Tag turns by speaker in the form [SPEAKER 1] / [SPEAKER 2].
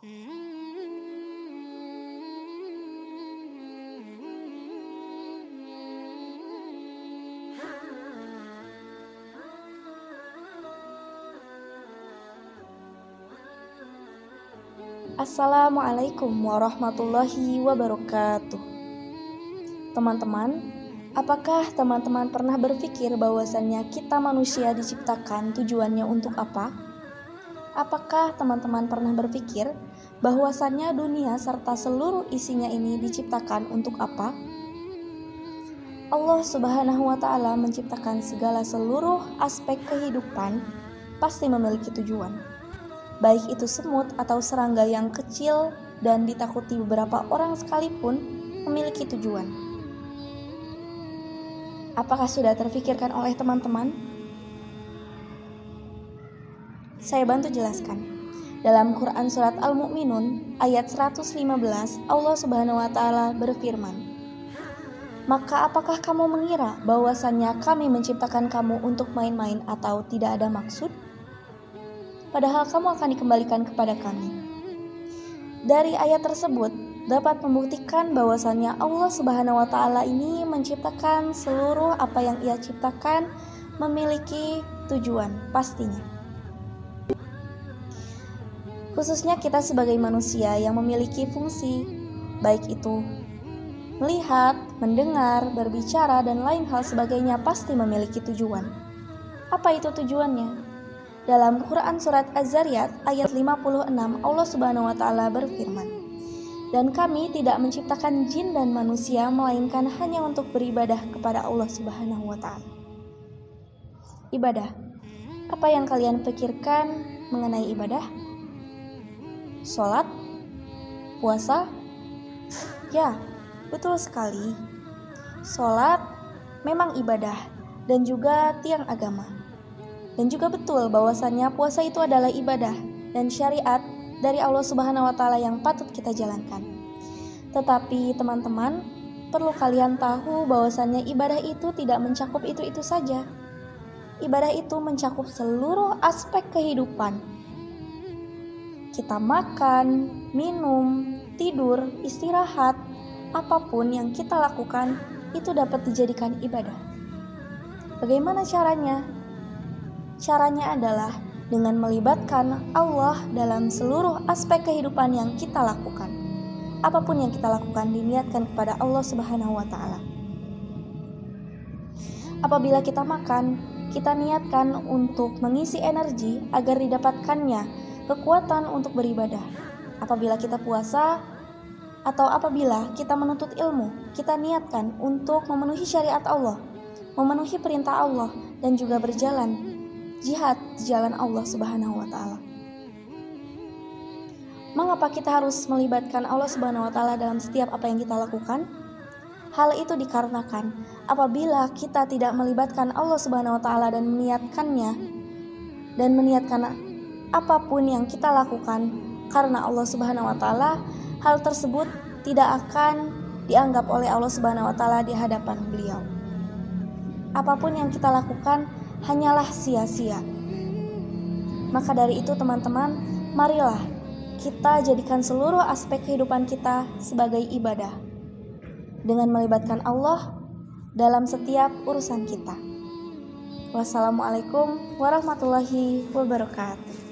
[SPEAKER 1] Assalamualaikum warahmatullahi wabarakatuh. Teman-teman, apakah teman-teman pernah berpikir bahwasannya kita manusia diciptakan tujuannya untuk apa? Apakah teman-teman pernah berpikir bahwasannya dunia serta seluruh isinya ini diciptakan untuk apa? Allah Subhanahu wa Ta'ala menciptakan segala seluruh aspek kehidupan pasti memiliki tujuan. Baik itu semut atau serangga yang kecil dan ditakuti beberapa orang sekalipun memiliki tujuan. Apakah sudah terfikirkan oleh teman-teman? Saya bantu jelaskan. Dalam Quran Surat Al-Mu'minun ayat 115, Allah Subhanahu wa Ta'ala berfirman, "Maka apakah kamu mengira bahwasannya kami menciptakan kamu untuk main-main atau tidak ada maksud? Padahal kamu akan dikembalikan kepada kami." Dari ayat tersebut dapat membuktikan bahwasannya Allah Subhanahu wa Ta'ala ini menciptakan seluruh apa yang Ia ciptakan memiliki tujuan pastinya. Khususnya kita sebagai manusia yang memiliki fungsi, baik itu melihat, mendengar, berbicara, dan lain hal sebagainya pasti memiliki tujuan. Apa itu tujuannya? Dalam Quran Surat Az-Zariyat ayat 56, Allah Subhanahu wa Ta'ala berfirman, "Dan kami tidak menciptakan jin dan manusia melainkan hanya untuk beribadah kepada Allah Subhanahu wa Ta'ala." Ibadah. Apa yang kalian pikirkan mengenai ibadah? Sholat? Puasa? Ya, betul sekali. Sholat memang ibadah dan juga tiang agama. Dan juga betul bahwasannya puasa itu adalah ibadah dan syariat dari Allah Subhanahu wa Ta'ala yang patut kita jalankan. Tetapi teman-teman, perlu kalian tahu bahwasannya ibadah itu tidak mencakup itu-itu saja. Ibadah itu mencakup seluruh aspek kehidupan. Kita makan, minum, tidur, istirahat, apapun yang kita lakukan itu dapat dijadikan ibadah. Bagaimana caranya? Caranya adalah dengan melibatkan Allah dalam seluruh aspek kehidupan yang kita lakukan. Apapun yang kita lakukan diniatkan kepada Allah Subhanahu wa Ta'ala. Apabila kita makan, kita niatkan untuk mengisi energi agar didapatkannya kekuatan untuk beribadah. Apabila kita puasa atau apabila kita menuntut ilmu, kita niatkan untuk memenuhi syariat Allah, memenuhi perintah Allah, dan juga berjalan jihad di jalan Allah Subhanahu wa Ta'ala. Mengapa kita harus melibatkan Allah Subhanahu wa Ta'ala dalam setiap apa yang kita lakukan? Hal itu dikarenakan apabila kita tidak melibatkan Allah Subhanahu wa Ta'ala dan meniatkan apapun yang kita lakukan karena Allah Subhanahu wa Ta'ala, hal tersebut tidak akan dianggap oleh Allah Subhanahu wa Ta'ala di hadapan beliau. Apapun yang kita lakukan hanyalah sia-sia. Maka dari itu teman-teman, marilah kita jadikan seluruh aspek kehidupan kita sebagai ibadah dengan melibatkan Allah dalam setiap urusan kita. Wassalamualaikum warahmatullahi wabarakatuh.